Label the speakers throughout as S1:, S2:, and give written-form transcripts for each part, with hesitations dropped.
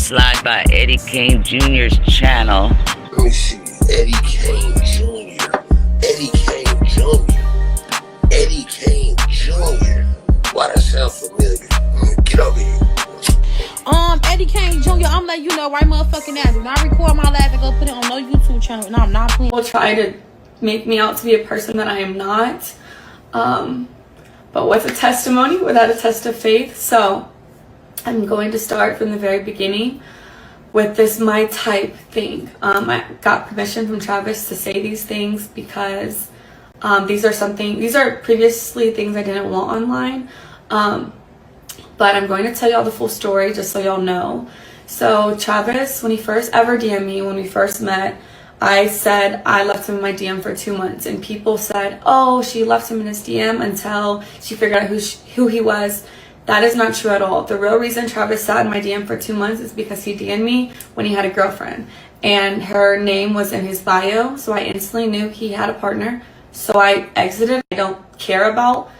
S1: slide by Eddie Kane Jr.'s channel.
S2: Let me see. Eddie Kane Jr. Eddie Kane Jr. Eddie Kane Jr. Why that sound familiar? Get over here.
S3: Eddie Kane Jr., I'm letting you know right motherfucking now. Do not record my life and go put it on no YouTube channel. No, I'm not playing.
S4: People try to make me out to be a person that I am not. But what's a testimony without a test of faith? So I'm going to start from the very beginning with this my type thing. I got permission from Travis to say these things because these are previously things I didn't want online. But I'm going to tell y'all the full story just so y'all know. So Travis, when he first ever DM'd me, when we first met, I said I left him in my DM for 2 months, and people said, oh, she left him in his DM until she figured out who he was. That is not true at all. The real reason Travis sat in my DM for 2 months is because he DM'd me when he had a girlfriend, and her name was in his bio, so I instantly knew he had a partner. So I exited. I don't care about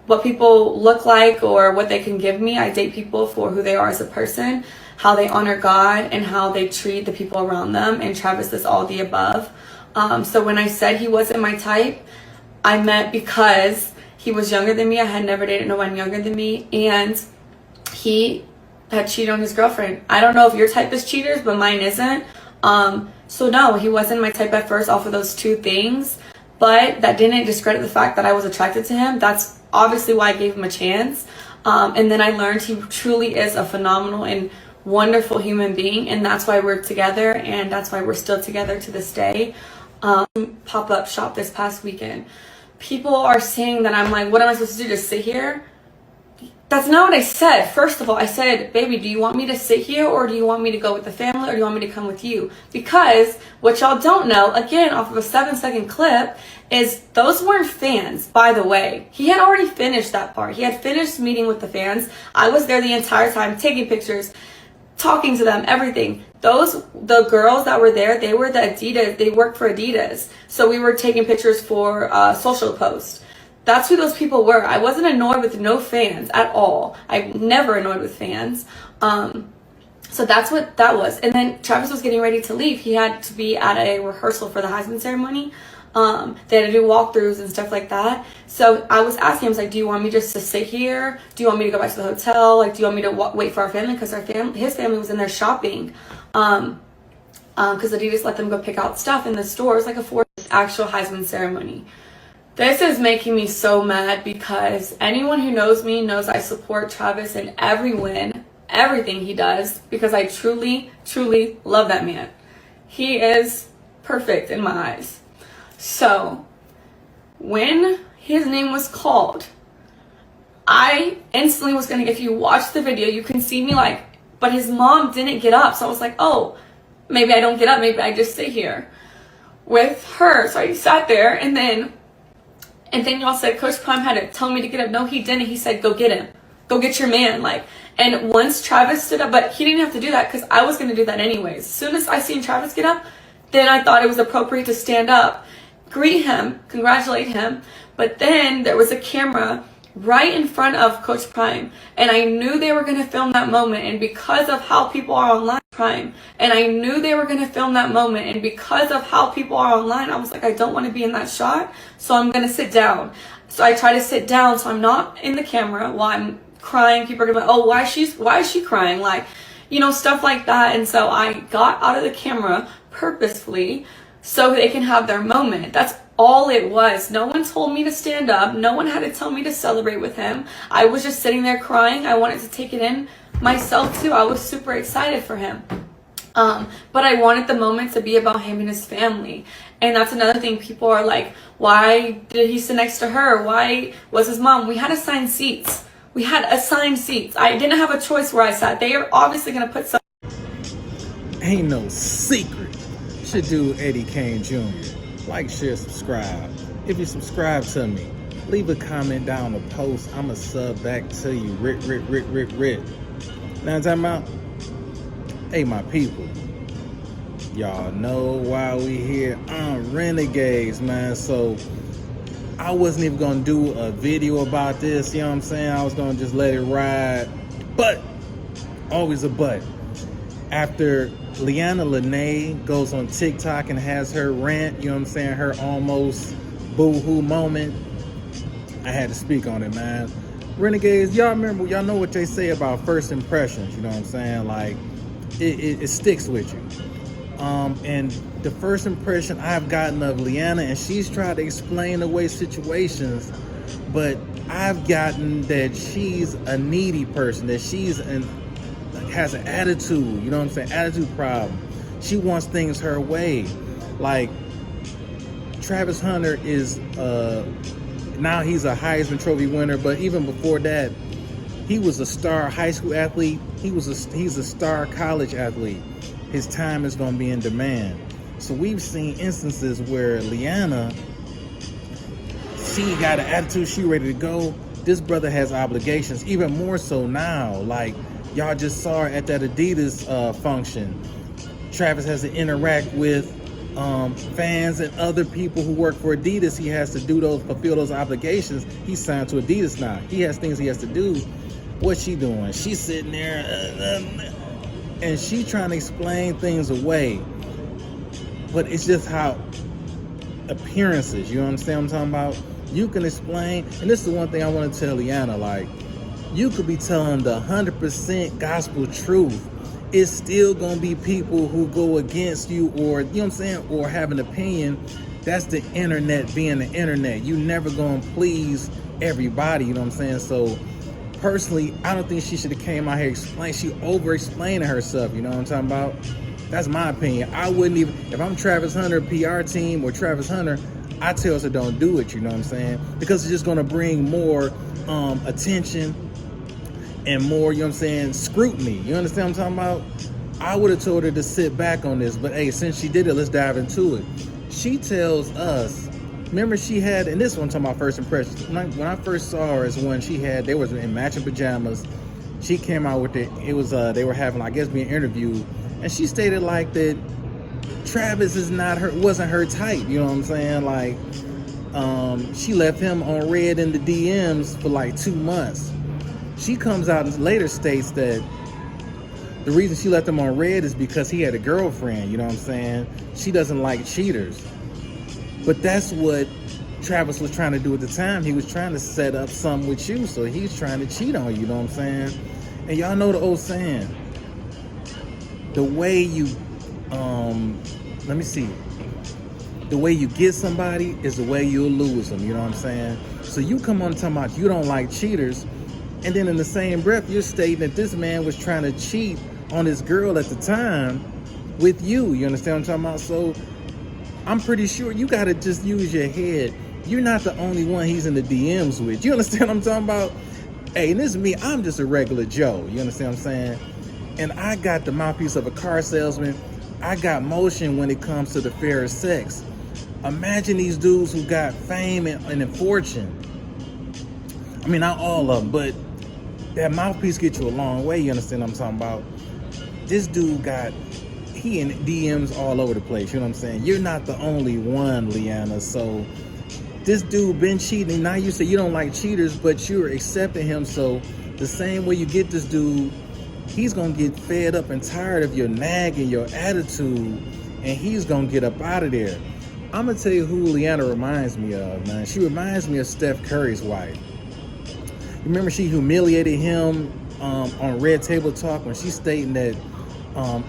S4: what people look like or what they can give me. I date people for who they are as a person, how they honor God, and how they treat the people around them. And Travis is all the above. So when I said he wasn't my type, I meant because he was younger than me. I had never dated no one younger than me, and he had cheated on his girlfriend. I don't know if your type is cheaters, but mine isn't. So no, he wasn't my type at first off of those two things, but that didn't discredit the fact that I was attracted to him. That's obviously why I gave him a chance. And then I learned he truly is a phenomenal and wonderful human being, and that's why we're together, and that's why we're still together to this day. Pop-up shop this past weekend. People are saying that I'm like, what am I supposed to do, just sit here? That's not what I said. First of all, I said, baby, do you want me to sit here, or do you want me to go with the family, or do you want me to come with you? Because what y'all don't know, again, off of a 7-second clip, is those weren't fans, by the way. He had already finished that part. He had finished meeting with the fans. I was there the entire time, taking pictures, talking to them, everything. The girls that were there, they were the Adidas, they worked for Adidas. So we were taking pictures for social posts. That's who those people were. I wasn't annoyed with no fans at all. I'm never annoyed with fans. So that's what that was. And then Travis was getting ready to leave. He had to be at a rehearsal for the Heisman ceremony. They had to do walkthroughs and stuff like that. So I was asking him, I was like, do you want me just to sit here? Do you want me to go back to the hotel? Like, do you want me to wait for our family? Because his family was in there shopping. Because Adidas let them go pick out stuff in the stores, like a actual Heisman ceremony. This is making me so mad because anyone who knows me knows I support Travis in every win, everything he does, because I truly, truly love that man. He is perfect in my eyes. So when his name was called, I instantly was gonna, if you watch the video, you can see me like, but his mom didn't get up. So I was like, oh, maybe I don't get up. Maybe I just sit here with her. So I sat there, and then y'all said Coach Prime had to tell me to get up. No, he didn't. He said, go get him. Go get your man. Like, and once Travis stood up, but he didn't have to do that because I was going to do that anyways. As soon as I seen Travis get up, then I thought it was appropriate to stand up, greet him, congratulate him. But then there was a camera right in front of Coach Prime, and I knew they were going to film that moment. And because of how people are online, I knew they were going to film that moment, and because of how people are online, I was like, I don't want to be in that shot, so I'm going to sit down. So I try to sit down so I'm not in the camera while I'm crying. People are going to be like, oh, why is she crying? Like, you know, stuff like that. And so I got out of the camera purposefully so they can have their moment. That's all it was. No one told me to stand up. No one had to tell me to celebrate with him. I was just sitting there crying. I wanted to take it in myself too. I was super excited for him. But I wanted the moment to be about him and his family. And that's another thing. People are like, why did he sit next to her? Why was his mom? We had assigned seats. I didn't have a choice where I sat. They are obviously going to put some.
S5: Ain't no secret. Should do Eddie Kane Jr. Like, share, subscribe. If you subscribe to me, leave a comment down the post. I'ma sub back to you. Rip. Now time out. Hey, my people. Y'all know why we here on Renegades, man. So I wasn't even gonna do a video about this, you know what I'm saying? I was gonna just let it ride. But, always a but. After Leanna Lene goes on TikTok and has her rant, you know what I'm saying, her almost boo-hoo moment, I had to speak on it, man. Renegades, y'all know what they say about first impressions, you know what I'm saying? Like, it sticks with you. And the first impression I've gotten of Leanna, and she's tried to explain away situations, but I've gotten that she's a needy person, that has an attitude, you know what I'm saying? Attitude problem. She wants things her way. Like, Travis Hunter is, now he's a Heisman Trophy winner, but even before that, he was a star high school athlete. He's a star college athlete. His time is going to be in demand. So we've seen instances where Leanna, she got an attitude, she ready to go. This brother has obligations, even more so now. Like, y'all just saw her at that Adidas function. Travis has to interact with fans and other people who work for Adidas. He has to fulfill those obligations. He's signed to Adidas now. He has things he has to do. What's she doing? She's sitting there and she's trying to explain things away. But it's just how appearances, you understand what I'm talking about? You can explain, and this is the one thing I want to tell Leanna, like, you could be telling the 100% gospel truth. It's still gonna be people who go against you, or, you know what I'm saying, or have an opinion. That's the internet being the internet. You never gonna please everybody, you know what I'm saying? So personally, I don't think she should have came out here explain. She over-explaining herself, you know what I'm talking about? That's my opinion. I wouldn't even, if I'm Travis Hunter PR team or Travis Hunter, I tell her don't do it, you know what I'm saying? Because it's just gonna bring more attention and more, you know what I'm saying, scrutiny. You understand what I'm talking about? I would have told her to sit back on this, but hey, since she did it, let's dive into it. She tells us, remember she had, and this one I'm talking about first impressions. When I first saw her is when they was in matching pajamas. She came out with it was, they were having, I guess, being interviewed, and she stated like that Travis wasn't her type, you know what I'm saying? Like, she left him on red in the DMs for like 2 months. She comes out and later states that the reason she left him on red is because he had a girlfriend, you know what I'm saying? She doesn't like cheaters. But that's what Travis was trying to do at the time. He was trying to set up something with you, so he's trying to cheat on you, you know what I'm saying? And y'all know the old saying, the way you, let me see, the way you get somebody is the way you'll lose them, you know what I'm saying? So you come on talking about you don't like cheaters, and then in the same breath, you're stating that this man was trying to cheat on his girl at the time with you. You understand what I'm talking about? So I'm pretty sure you got to just use your head. You're not the only one he's in the DMs with. You understand what I'm talking about? Hey, and this is me. I'm just a regular Joe. You understand what I'm saying? And I got the mouthpiece of a car salesman. I got motion when it comes to the fairer sex. Imagine these dudes who got fame and fortune. I mean, not all of them, but that mouthpiece gets you a long way. You understand what I'm talking about? This dude he in DMs all over the place. You know what I'm saying? You're not the only one, Leanna. So this dude been cheating. Now you say you don't like cheaters, but you're accepting him. So the same way you get this dude, he's going to get fed up and tired of your nag and your attitude, and he's going to get up out of there. I'm going to tell you who Leanna reminds me of, man. She reminds me of Steph Curry's wife. Remember she humiliated him on Red Table Talk when she's stating that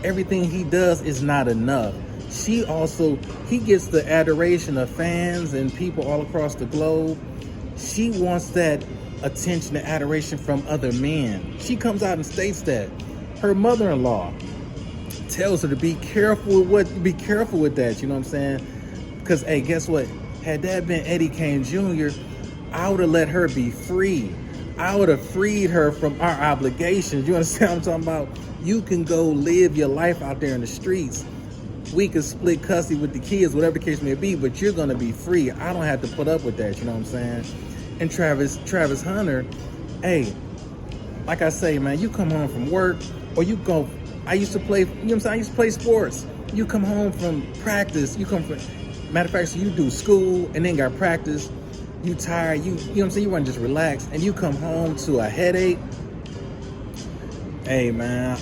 S5: everything he does is not enough. He gets the adoration of fans and people all across the globe. She wants that attention and adoration from other men. She comes out and states that. Her mother-in-law tells her to be careful with that, you know what I'm saying? Because, hey, guess what? Had that been Eddie Kane Jr., I would have let her be free. I would have freed her from our obligations. You understand what I'm talking about? You can go live your life out there in the streets. We can split custody with the kids, whatever the case may be, but you're going to be free. I don't have to put up with that, you know what I'm saying? And Travis Hunter, hey, like I say, man, you come home from work, or you go, I used to play, you know what I'm saying? I used to play sports. You come home from practice, matter of fact, so you do school and then got practice. You tired, you know what I'm saying, you want to just relax, and you come home to a headache. Hey, man,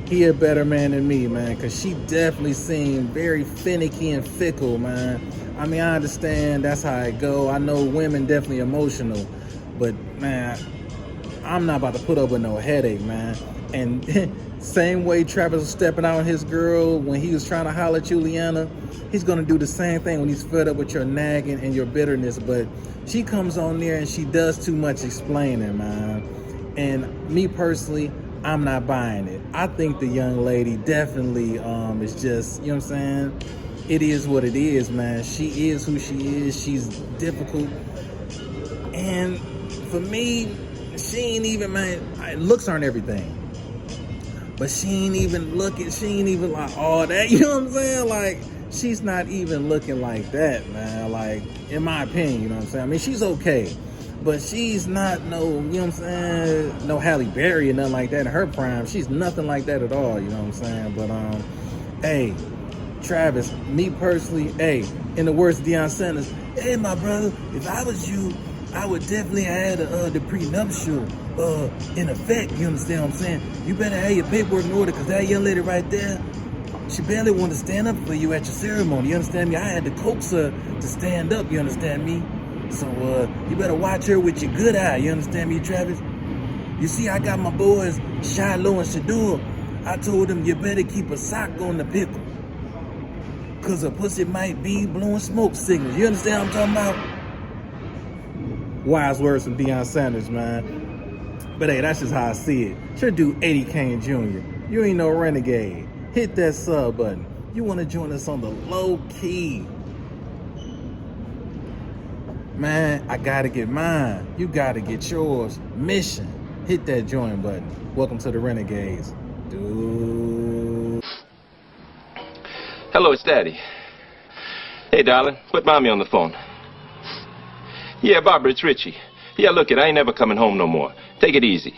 S5: he a better man than me, man, because she definitely seemed very finicky and fickle, man. I mean, I understand that's how it go. I know women definitely emotional, but, man, I'm not about to put up with no headache, man. And same way Travis was stepping out on his girl when he was trying to holler at Juliana, he's going to do the same thing when he's fed up with your nagging and your bitterness. But she comes on there and she does too much explaining, man. And me personally, I'm not buying it. I think the young lady definitely is just, you know what I'm saying? It is what it is, man. She is who she is. She's difficult. And for me, she ain't even, man, looks aren't everything. But she ain't even looking, she ain't even like all that, you know what I'm saying? Like, she's not even looking like that, man. Like, in my opinion, you know what I'm saying? I mean, she's okay. But she's not no, you know what I'm saying, no Halle Berry or nothing like that in her prime. She's nothing like that at all, you know what I'm saying? But, hey, Travis, me personally, hey, in the words of Deion Sanders, hey, my brother, if I was you, I would definitely have the prenuptial in effect, you understand what I'm saying? You better have your paperwork in order, because that young lady right there, she barely wanted to stand up for you at your ceremony, you understand me? I had to coax her to stand up, you understand me? So, you better watch her with your good eye, you understand me, Travis? You see, I got my boys, Shiloh and Shador. I told them you better keep a sock on the pickle, because a pussy might be blowing smoke signals. You understand what I'm talking about? Wise words from Deion Sanders, man. But hey, that's just how I see it. Sure do Eddie Kane Jr. You ain't no renegade. Hit that sub button. You want to join us on the low key. Man, I got to get mine. You got to get yours. Mission. Hit that join button. Welcome to the Renegades. Dude.
S6: Hello, it's Daddy. Hey, darling, put Mommy on the phone. Yeah, Barbara, it's Richie. Yeah, look, I ain't never coming home no more. Take it easy.